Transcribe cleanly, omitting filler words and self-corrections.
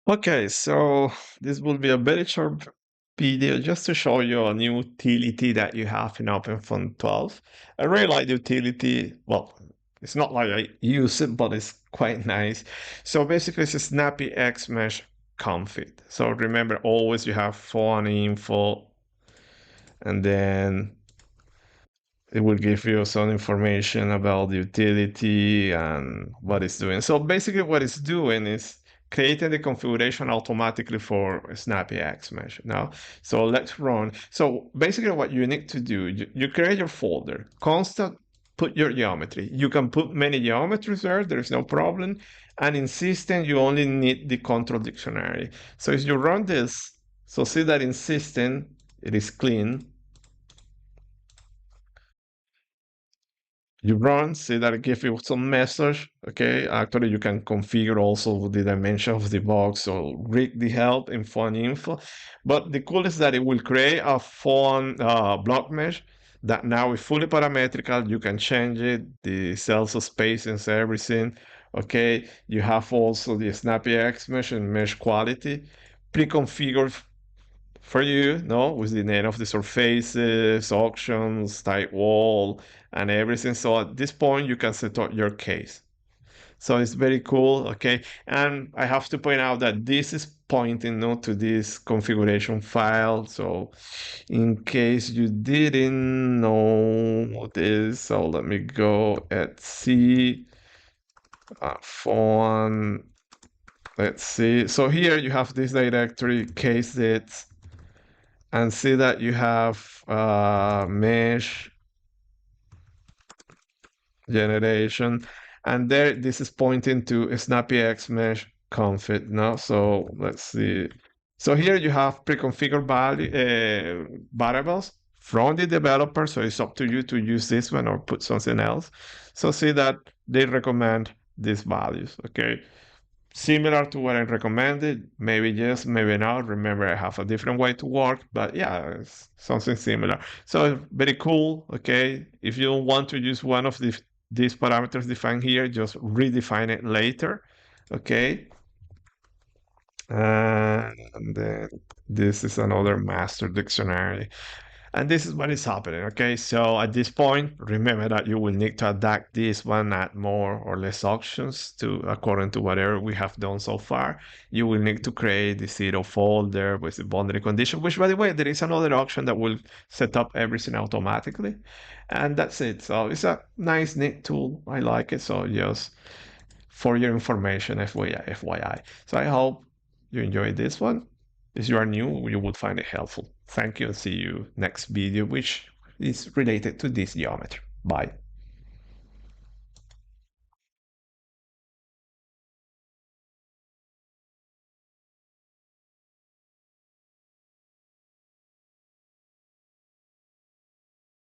Okay, so this will be a very short video just to show you a new utility that you have in OpenFOAM 12. I really like the utility. Well, it's not like I use it, but it's quite nice. So basically, it's a snappyHexMeshConfig. So remember, always you have phone info, and then it will give you some information about the utility and what it's doing. So basically what it's doing is creating the configuration automatically for snappyHexMesh now. So let's run. So basically what you need to do, you create your folder, constant, put your geometry. You can put many geometries there's no problem. And in system, you only need the control dictionary. So if you run this, so see that in system, it is clean. You run, see that it gives you some message. Okay, actually you can configure also the dimension of the box or rig the help in font info. But the cool is that it will create a font block mesh that now is fully parametrical. You can change it, the cells of spacings, everything. Okay, you have also the snappyHexMesh and mesh quality pre-configured for you, no, with the name of the surfaces, options, type wall, and everything. So at this point, you can set up your case. So it's very cool, okay? And I have to point out that this is pointing not to this configuration file. So in case you didn't know this, so let me go at C, font, let's see. So here you have this directory, cases, and see that you have mesh generation, and there this is pointing to snappyHexMeshConfig now. So let's see. So here you have pre-configured variables from the developer. So it's up to you to use this one or put something else. So see that they recommend these values. Okay. Similar to what I recommended, maybe yes, maybe not. Remember, I have a different way to work, but yeah, it's something similar. So very cool. Okay, if you want to use one of these parameters defined here, just redefine it later. Okay, and then this is another master dictionary. And this is what is happening, okay? So at this point, remember that you will need to adapt this one, add more or less options to according to whatever we have done so far. You will need to create the zero folder with the boundary condition, which by the way, there is another option that will set up everything automatically. And that's it. So it's a nice, neat tool. I like it. So just for your information, FYI. So I hope you enjoyed this one. If you are new, you would find it helpful. Thank you and see you next video, which is related to this geometry. Bye.